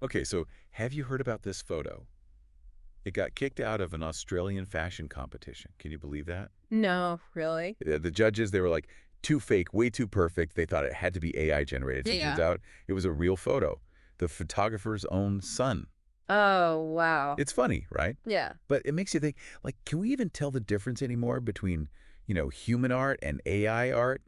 Okay, so have you heard about this photo? It got kicked out of an Australian fashion competition. Can you believe that? No, really? The judges, they were like, too fake, way too perfect. They thought it had to be AI generated. It turns Yeah. out it was a real photo. The photographer's own son. Oh, wow. It's funny, right? Yeah. But it makes you think, like, can we even tell the difference anymore between, human art and AI art?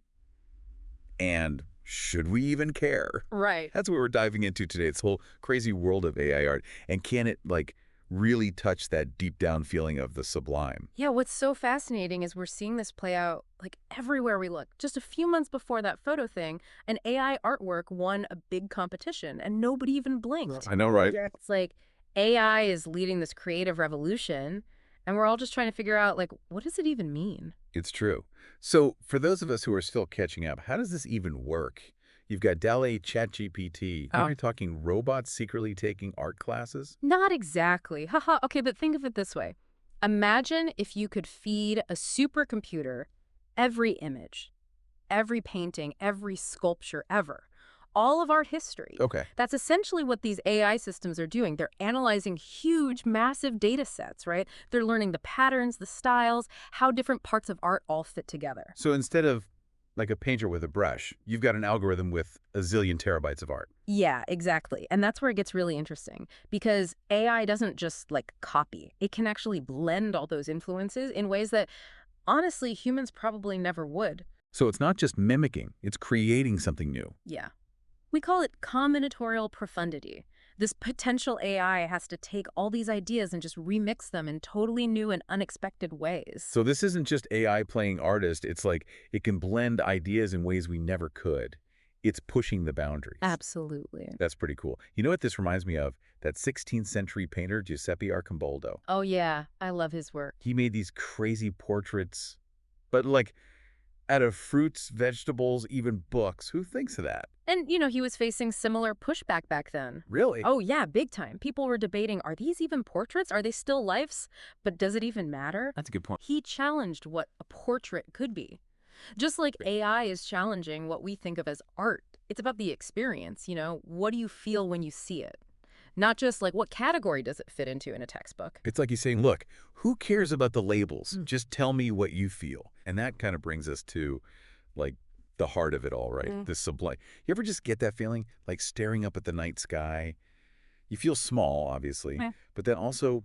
And should we even care? Right. That's what we're diving into today. This whole crazy world of AI art. And can it, like, really touch that deep down feeling of the sublime? Yeah, what's so fascinating is we're seeing this play out like everywhere we look. Just a few months before that photo thing, an AI artwork won a big competition and nobody even blinked. I know, right? Yeah. It's like AI is leading this creative revolution and we're all just trying to figure out like what does it even mean? It's true. So, for those of us who are still catching up, how does this even work? You've got DALL-E, ChatGPT. Now Oh. you're talking robots secretly taking art classes? Not exactly. Haha. Okay, but think of it this way. Imagine if you could feed a supercomputer every image, every painting, every sculpture ever, all of art history. Okay. That's essentially what these AI systems are doing. They're analyzing huge, massive data sets, right? They're learning the patterns, the styles, how different parts of art all fit together. So instead of like a painter with a brush, you've got an algorithm with a zillion terabytes of art. Yeah, exactly. And that's where it gets really interesting because AI doesn't just like copy. It can actually blend all those influences in ways that honestly humans probably never would. So it's not just mimicking, it's creating something new. Yeah. We call it combinatorial profundity. This potential AI has to take all these ideas and just remix them in totally new and unexpected ways. So this isn't just AI playing artist, it's like it can blend ideas in ways we never could. It's pushing the boundaries. Absolutely. That's pretty cool. You know what this reminds me of? That 16th century painter, Giuseppe Arcimboldo. Oh, yeah. I love his work. He made these crazy portraits, but like out of fruits, vegetables, even books. Who thinks of that? And, he was facing similar pushback back then. Really? Oh, yeah, big time. People were debating, are these even portraits? Are they still lives? But does it even matter? That's a good point. He challenged what a portrait could be. Just like AI is challenging what we think of as art. It's about the experience, what do you feel when you see it? Not just like what category does it fit into in a textbook. It's like he's saying, look, who cares about the labels? Just tell me what you feel. And that kind of brings us to, like, the heart of it all, right? Mm. The sublime. You ever just get that feeling, like staring up at the night sky? You feel small, obviously, Yeah. but then also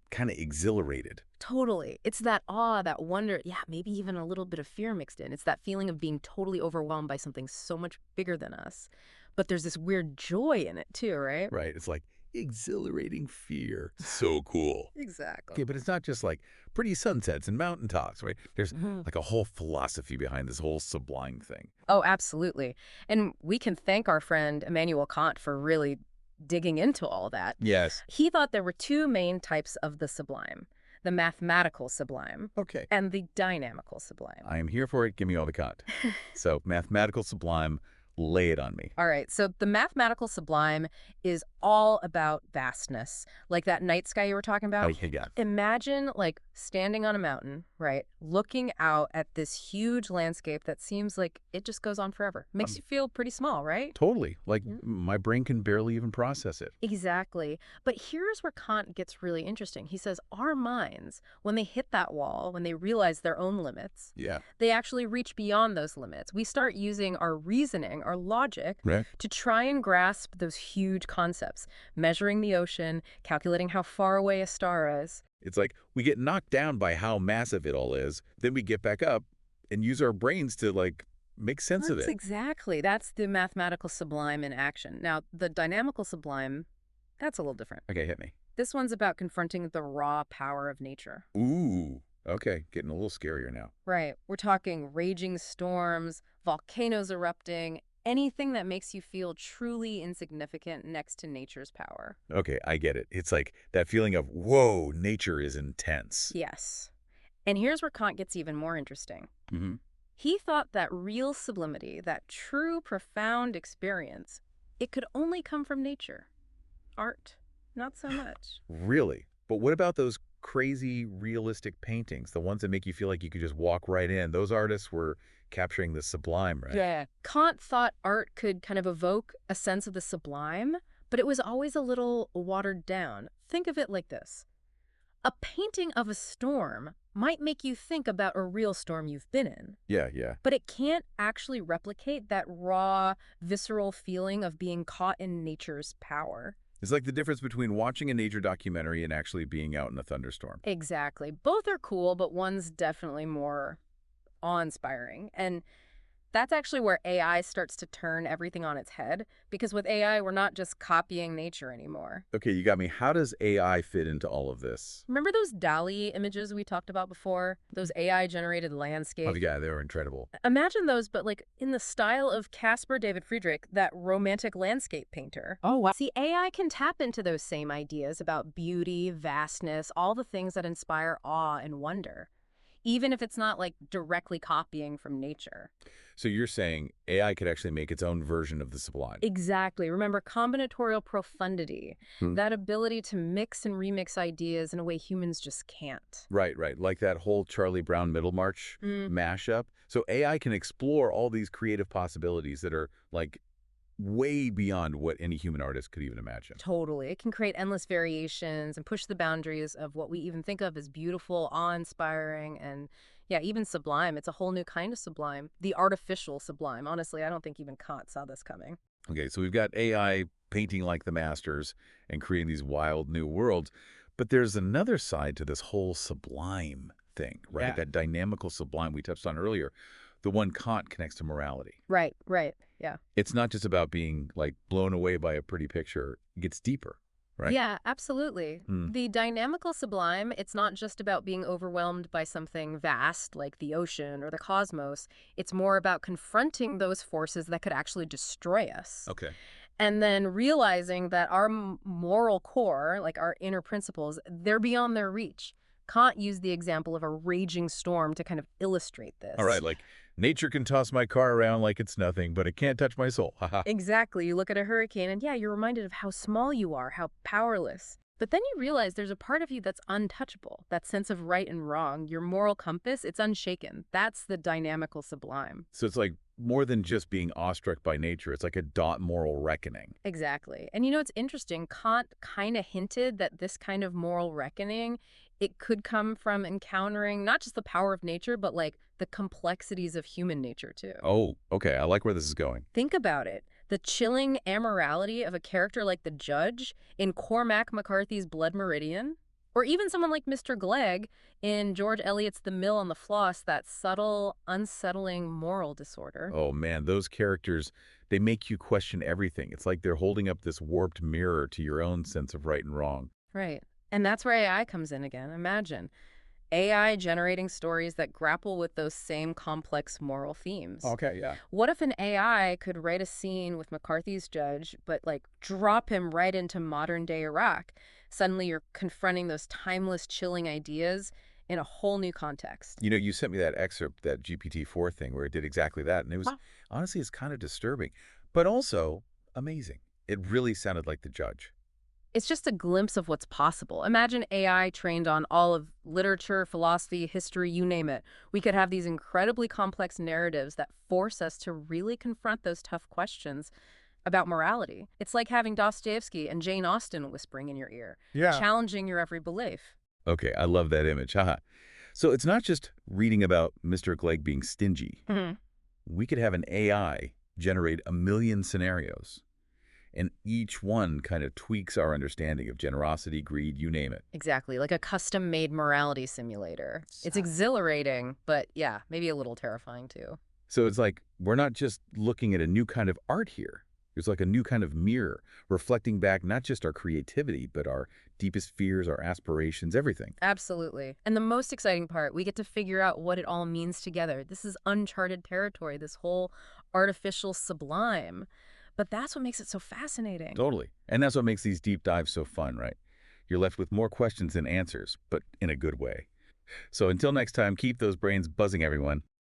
kind of exhilarated. Totally. It's that awe, that wonder, yeah, maybe even a little bit of fear mixed in. It's that feeling of being totally overwhelmed by something so much bigger than us. But there's this weird joy in it too, right? Right? It's like exhilarating fear. So cool. Exactly. Okay, but it's not just like pretty sunsets and mountaintops, right? There's Mhm. like a whole philosophy behind this whole sublime thing. Oh, absolutely. And we can thank our friend Immanuel Kant for really digging into all that. Yes. He thought there were two main types of the sublime, the mathematical sublime Okay. and the dynamical sublime. I am here for it. Give me all the Kant. So mathematical sublime, lay it on me. All right, so the mathematical sublime is all about vastness, like that night sky you were talking about. Yeah. Imagine like standing on a mountain, right? Looking out at this huge landscape that seems like it just goes on forever. Makes you feel pretty small, right? Totally. Like Mm. my brain can barely even process it. Exactly. But here's where Kant gets really interesting. He says our minds, when they hit that wall, when they realize their own limits, Yeah. they actually reach beyond those limits. We start using our reasoning, our logic, Right. to try and grasp those huge concepts, measuring the ocean, calculating how far away a star is. It's like we get knocked down by how massive it all is. Then we get back up and use our brains to like make sense of That's it. exactly. That's the mathematical sublime in action. Now, the dynamical sublime, that's a little different. Okay, hit me. This one's about confronting the raw power of nature. Ooh. Okay, getting a little scarier now. Right. We're talking raging storms, volcanoes erupting, anything that makes you feel truly insignificant next to nature's power. Okay, I get it. It's like that feeling of, whoa, nature is intense. Yes. And here's where Kant gets even more interesting. Hmm. He thought that real sublimity, that true profound experience, it could only come from nature. Art, not so much. Really? But what about those crazy realistic paintings, the ones that make you feel like you could just walk right in? Those artists were capturing the sublime, right? Yeah. Kant thought art could kind of evoke a sense of the sublime, but it was always a little watered down. Think of it like this. A painting of a storm might make you think about a real storm you've been in, Yeah, yeah. but it can't actually replicate that raw, visceral feeling of being caught in nature's power. It's like the difference between watching a nature documentary and actually being out in a thunderstorm. Exactly. Both are cool, but one's definitely more awe-inspiring. And that's actually where AI starts to turn everything on its head, because with AI, we're not just copying nature anymore. Okay, you got me. How does AI fit into all of this? Remember those DALI images we talked about before? Those AI-generated Oh, landscapes? yeah, they were incredible. Imagine those, but like in the style of Caspar David Friedrich, that romantic landscape painter. Oh, wow. See, AI can tap into those same ideas about beauty, vastness, all the things that inspire awe and wonder, even if it's not like directly copying from nature. So you're saying AI could actually make its own version of the sublime? Exactly. Remember combinatorial profundity, Hmm. that ability to mix and remix ideas in a way humans just can't. Right, right. Like that whole Charlie Brown Middlemarch mashup. So AI can explore all these creative possibilities that are like way beyond what any human artist could even imagine. Totally. It can create endless variations and push the boundaries of what we even think of as beautiful, awe-inspiring, and yeah, even sublime. It's a whole new kind of sublime. The artificial sublime. Honestly, I don't think even Kant saw this coming. Okay, so we've got AI painting like the masters and creating these wild new worlds. But there's another side to this whole sublime thing, right? Yeah. That dynamical sublime we touched on earlier, the one Kant connects to morality. Right, right. Yeah. It's not just about being like blown away by a pretty picture. It gets deeper, right? Yeah, absolutely. Hmm. The dynamical sublime, it's not just about being overwhelmed by something vast like the ocean or the cosmos. It's more about confronting those forces that could actually destroy us. Okay. And then realizing that our moral core, like our inner principles, they're beyond their reach. Kant used the example of a raging storm to kind of illustrate this. All right, like nature can toss my car around like it's nothing, but it can't touch my soul. Haha. Exactly. You look at a hurricane and yeah, you're reminded of how small you are, how powerless. But then you realize there's a part of you that's untouchable, that sense of right and wrong, your moral compass, it's unshaken. That's the dynamical sublime. So it's like more than just being awestruck by nature. It's like a dot moral reckoning. Exactly. And you know, it's interesting. Kant kind of hinted that this kind of moral reckoning, it could come from encountering not just the power of nature, but like the complexities of human nature too. Oh, okay. I like where this is going. Think about it. The chilling amorality of a character like the judge in Cormac McCarthy's Blood Meridian, or even someone like Mr. Glegg in George Eliot's The Mill on the Floss, that subtle, unsettling moral disorder. Oh, man, those characters, they make you question everything. It's like they're holding up this warped mirror to your own sense of right and wrong. Right. And that's where AI comes in again. Imagine AI generating stories that grapple with those same complex moral themes. Okay, yeah. What if an AI could write a scene with McCarthy's judge, but like drop him right into modern day Iraq? Suddenly you're confronting those timeless, chilling ideas in a whole new context. You know, you sent me that excerpt, that GPT-4 thing where it did exactly that. And it was, Wow. honestly, it's kind of disturbing, but also amazing. It really sounded like the judge. It's just a glimpse of what's possible. Imagine AI trained on all of literature, philosophy, history, you name it. We could have these incredibly complex narratives that force us to really confront those tough questions about morality. It's like having Dostoevsky and Jane Austen whispering in your ear, Yeah. challenging your every belief. Okay, I love that image. Haha. So it's not just reading about Mr. Glegg being stingy. We could have an AI generate a million scenarios, and each one kind of tweaks our understanding of generosity, greed, you name it. Exactly, like a custom-made morality simulator. It's exhilarating, but yeah, maybe a little terrifying too. So it's like we're not just looking at a new kind of art here. It's like a new kind of mirror, reflecting back not just our creativity, but our deepest fears, our aspirations, everything. Absolutely. And the most exciting part, we get to figure out what it all means together. This is uncharted territory, this whole artificial sublime. But that's what makes it so fascinating. Totally. And that's what makes these deep dives so fun, right? You're left with more questions than answers, but in a good way. So until next time, keep those brains buzzing, everyone.